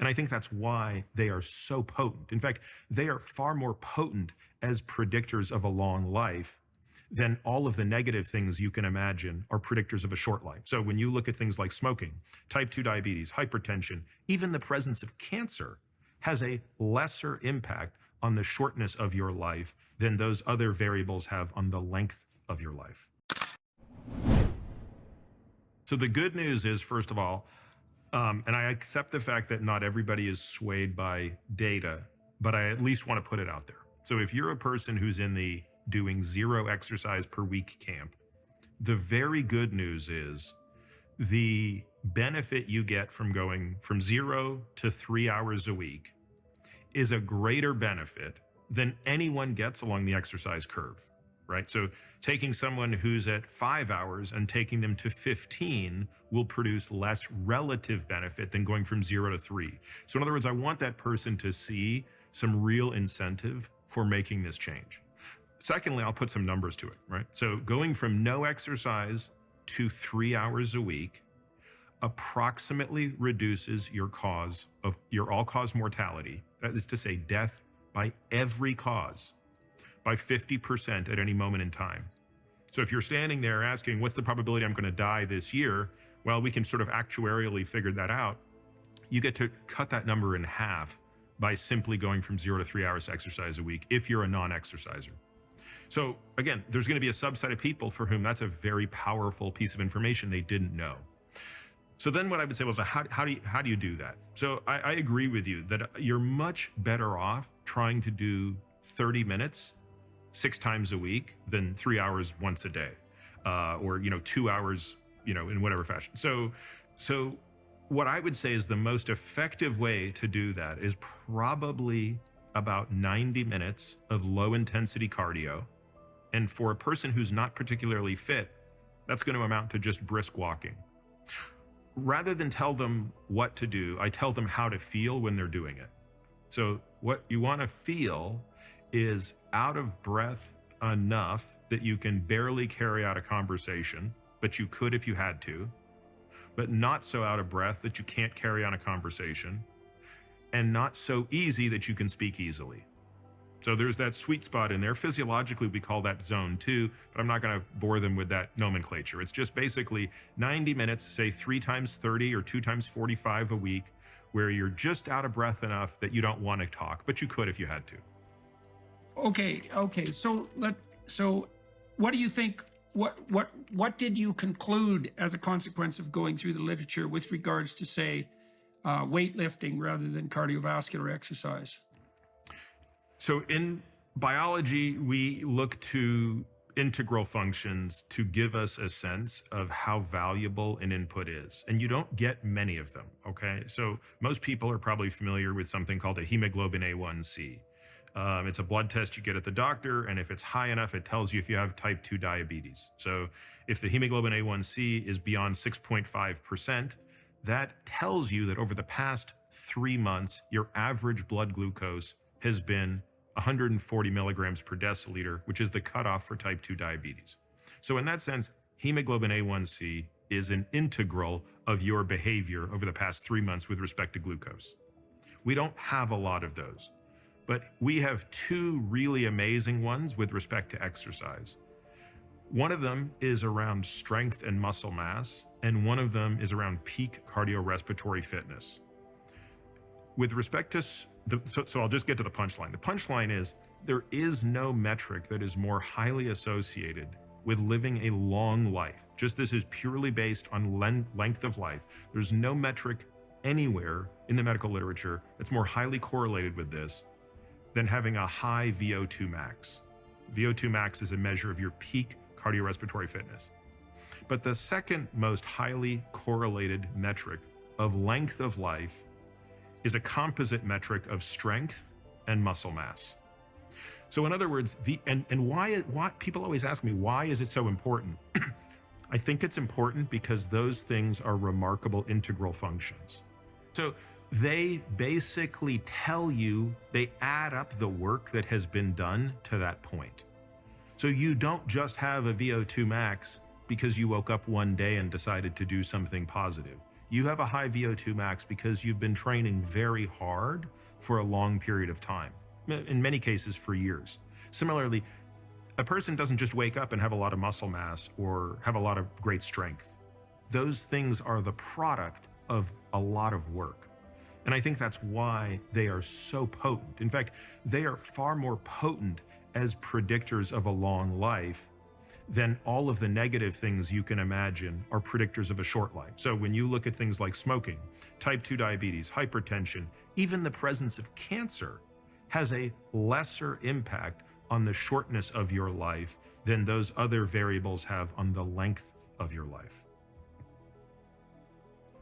And I think that's why they are so potent. In fact, they are far more potent as predictors of a long life than all of the negative things you can imagine are predictors of a short life. So when you look at things like smoking, type 2 diabetes, hypertension, even the presence of cancer has a lesser impact on the shortness of your life than those other variables have on the length of your life. So the good news is, first of all, and I accept the fact that not everybody is swayed by data, but I at least want to put it out there. So if you're a person who's in the doing 0 exercise per week camp, the very good news is the benefit you get from going from 0 to 3 hours a week is a greater benefit than anyone gets along the exercise curve, right? So taking someone who's at 5 hours and taking them to 15 will produce less relative benefit than going from 0 to 3. So in other words, I want that person to see some real incentive for making this change. Secondly, I'll put some numbers to it, right? So going from no exercise to 3 hours a week approximately reduces your all-cause mortality, that is to say death by every cause, by 50% at any moment in time. So if you're standing there asking, what's the probability I'm going to die this year? Well, we can sort of actuarially figure that out. You get to cut that number in half by simply going from 0 to 3 hours to exercise a week if you're a non-exerciser. So again, there's going to be a subset of people for whom that's a very powerful piece of information they didn't know. So then what I would say was, how do you do that? So I agree with you that you're much better off trying to do 30 minutes 6 times a week than 3 hours once a day, or 2 hours, in whatever fashion. So what I would say is the most effective way to do that is probably about 90 minutes of low intensity cardio. And for a person who's not particularly fit, that's going to amount to just brisk walking. Rather than tell them what to do, I tell them how to feel when they're doing it. So what you want to feel is out of breath enough that you can barely carry out a conversation, but you could if you had to, but not so out of breath that you can't carry on a conversation, and not so easy that you can speak easily. So there's that sweet spot in there. Physiologically, we call that zone 2, but I'm not going to bore them with that nomenclature. It's just basically 90 minutes, say 3 times 30 or 2 times 45 a week, where you're just out of breath enough that you don't want to talk, but you could if you had to. Okay. So what do you think? What did you conclude as a consequence of going through the literature with regards to, say, weightlifting rather than cardiovascular exercise? So in biology, we look to integral functions to give us a sense of how valuable an input is. And you don't get many of them, okay? So most people are probably familiar with something called a hemoglobin A1C. It's a blood test you get at the doctor, and if it's high enough, it tells you if you have type 2 diabetes. So if the hemoglobin A1C is beyond 6.5%, that tells you that over the past 3 months, your average blood glucose has been 140 milligrams per deciliter, which is the cutoff for type 2 diabetes. So in that sense, hemoglobin A1C is an integral of your behavior over the past 3 months with respect to glucose. We don't have a lot of those, but we have 2 really amazing ones with respect to exercise. One of them is around strength and muscle mass, and one of them is around peak cardiorespiratory fitness. With respect to, so I'll just get to the punchline. The punchline is there is no metric that is more highly associated with living a long life. Just this is purely based on length of life. There's no metric anywhere in the medical literature that's more highly correlated with this than having a high VO2 max. VO2 max is a measure of your peak cardiorespiratory fitness. But the second most highly correlated metric of length of life is a composite metric of strength and muscle mass. So in other words, why people always ask me, why is it so important? I think it's important because those things are remarkable integral functions. So they basically tell you, they add up the work that has been done to that point. So you don't just have a VO2 max because you woke up one day and decided to do something positive. you have a high VO2 max because you've been training very hard for a long period of time, in many cases for years. Similarly, a person doesn't just wake up and have a lot of muscle mass or have a lot of great strength. Those things are the product of a lot of work. And I think that's why they are so potent. In fact, they are far more potent as predictors of a long life than all of the negative things you can imagine are predictors of a short life. So when you look at things like smoking, type 2 diabetes, hypertension, even the presence of cancer has a lesser impact on the shortness of your life than those other variables have on the length of your life.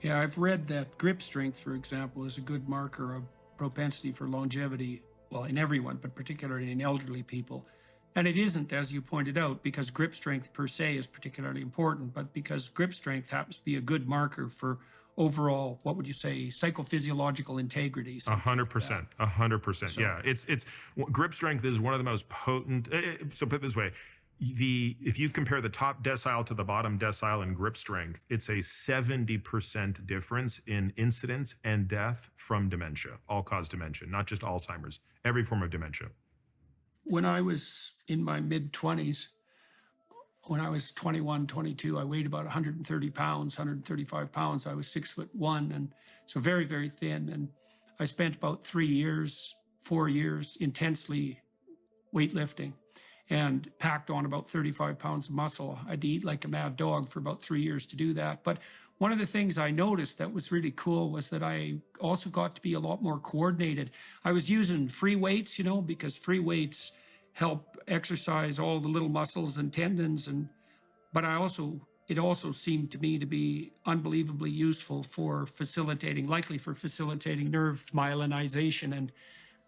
Yeah, I've read that grip strength, for example, is a good marker of propensity for longevity, well, in everyone, but particularly in elderly people. And it isn't, as you pointed out, because grip strength per se is particularly important, but because grip strength happens to be a good marker for overall, what would you say, psychophysiological integrity. 100%, 100%. So- Yeah, it's grip strength is one of the most potent. So put it this way, if you compare the top decile to the bottom decile in grip strength, it's a 70% difference in incidence and death from dementia, all-cause dementia, not just Alzheimer's, every form of dementia. When I was in my mid-20s, when I was 21, 22, I weighed about 130 pounds, 135 pounds. I was 6'1", and so very, very thin. And I spent about 4 years intensely weightlifting and packed on about 35 pounds of muscle. I'd eat like a mad dog for about 3 years to do that. But one of the things I noticed that was really cool was that I also got to be a lot more coordinated. I was using free weights, because free weights help exercise all the little muscles and tendons. But it also seemed to me to be unbelievably useful for facilitating nerve myelinization. And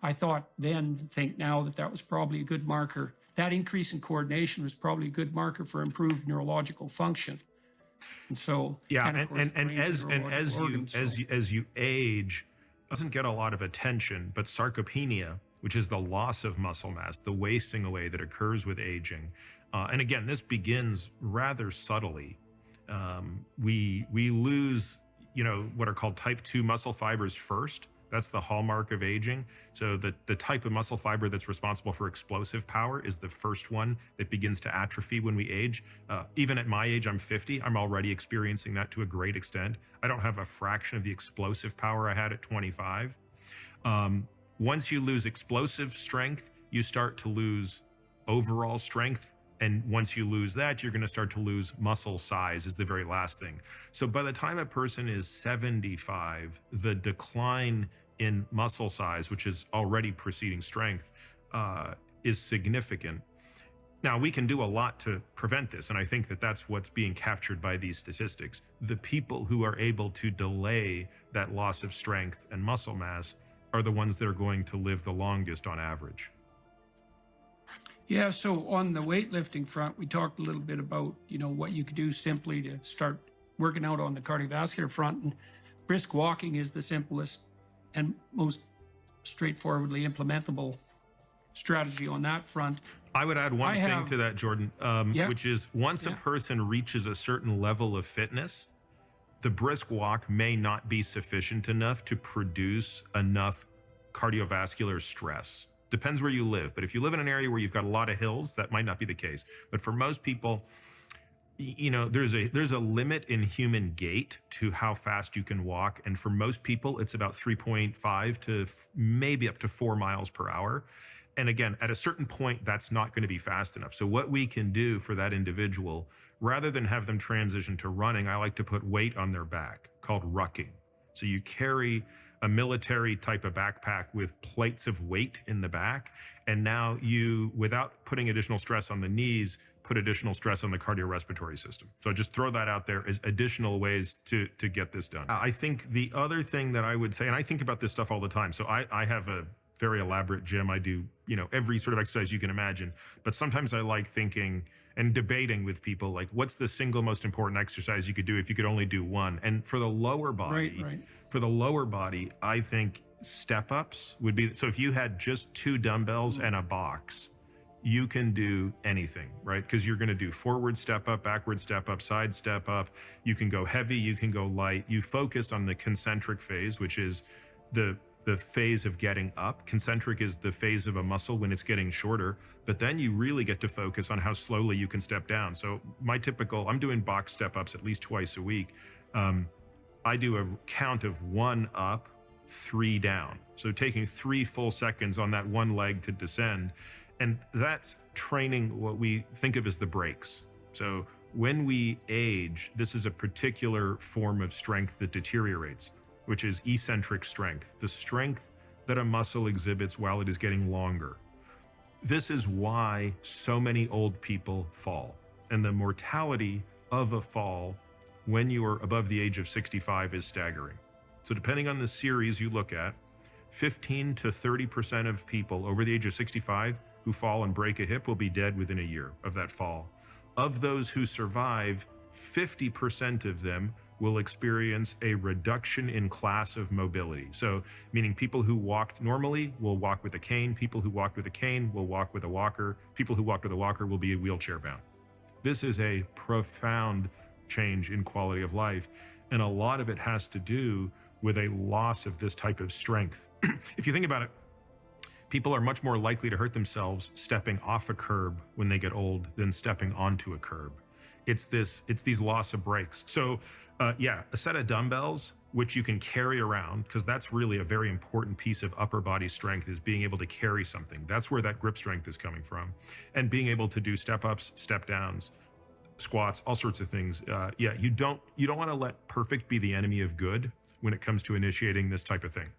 I think now that was probably a good marker. That increase in coordination was probably a good marker for improved neurological function. And so, yeah, and, of course, as you age, doesn't get a lot of attention, but sarcopenia, which is the loss of muscle mass, the wasting away that occurs with aging, and again, this begins rather subtly. We lose, what are called type 2 muscle fibers first. That's the hallmark of aging. So the type of muscle fiber that's responsible for explosive power is the first one that begins to atrophy when we age. Even at my age, I'm 50, I'm already experiencing that to a great extent. I don't have a fraction of the explosive power I had at 25. Once you lose explosive strength, you start to lose overall strength. And once you lose that, you're going to start to lose muscle size is the very last thing. So by the time a person is 75, the decline in muscle size, which is already preceding strength, is significant. Now, we can do a lot to prevent this, and I think that that's what's being captured by these statistics. The people who are able to delay that loss of strength and muscle mass are the ones that are going to live the longest on average. Yeah, so on the weightlifting front, we talked a little bit about, what you could do simply to start working out on the cardiovascular front. And brisk walking is the simplest and most straightforwardly implementable strategy on that front. I would add one thing to that, Jordan, which is once a person reaches a certain level of fitness, the brisk walk may not be sufficient enough to produce enough cardiovascular stress. Depends where you live, but if you live in an area where you've got a lot of hills, that might not be the case. But for most people, there's a limit in human gait to how fast you can walk, and for most people, it's about 3.5 to maybe up to 4 miles per hour. And again, at a certain point, that's not going to be fast enough. So what we can do for that individual, rather than have them transition to running, I like to put weight on their back, called rucking. So you carry a military type of backpack with plates of weight in the back. And now you, without putting additional stress on the knees, put additional stress on the cardiorespiratory system. So just throw that out there as additional ways to get this done. I think the other thing that I would say, and I think about this stuff all the time. So I have a very elaborate gym. I do, every sort of exercise you can imagine. But sometimes I like thinking and debating with people, like, what's the single most important exercise you could do if you could only do one? And for the lower body, I think step ups would be, so if you had just 2 dumbbells and a box, you can do anything, right? Because you're going to do forward step up, backward step up, side step up. You can go heavy, you can go light. You focus on the concentric phase, which is the phase of getting up. Concentric is the phase of a muscle when it's getting shorter, but then you really get to focus on how slowly you can step down. So I'm doing box step ups at least twice a week. I do a count of 1 up, 3 down. So taking 3 full seconds on that one leg to descend. And that's training what we think of as the brakes. So when we age, this is a particular form of strength that deteriorates, which is eccentric strength, the strength that a muscle exhibits while it is getting longer. This is why so many old people fall. And the mortality of a fall when you are above the age of 65 is staggering. So depending on the series you look at, 15 to 30% of people over the age of 65 who fall and break a hip will be dead within a year of that fall. Of those who survive, 50% of them will experience a reduction in class of mobility. So meaning people who walked normally will walk with a cane, people who walked with a cane will walk with a walker, people who walked with a walker will be wheelchair bound. This is a profound change in quality of life. And a lot of it has to do with a loss of this type of strength. If you think about it, people are much more likely to hurt themselves stepping off a curb when they get old than stepping onto a curb. It's these loss of breaks. So a set of dumbbells, which you can carry around, because that's really a very important piece of upper body strength, is being able to carry something. That's where that grip strength is coming from. And being able to do step ups, step downs, squats, all sorts of things. You don't want to let perfect be the enemy of good when it comes to initiating this type of thing.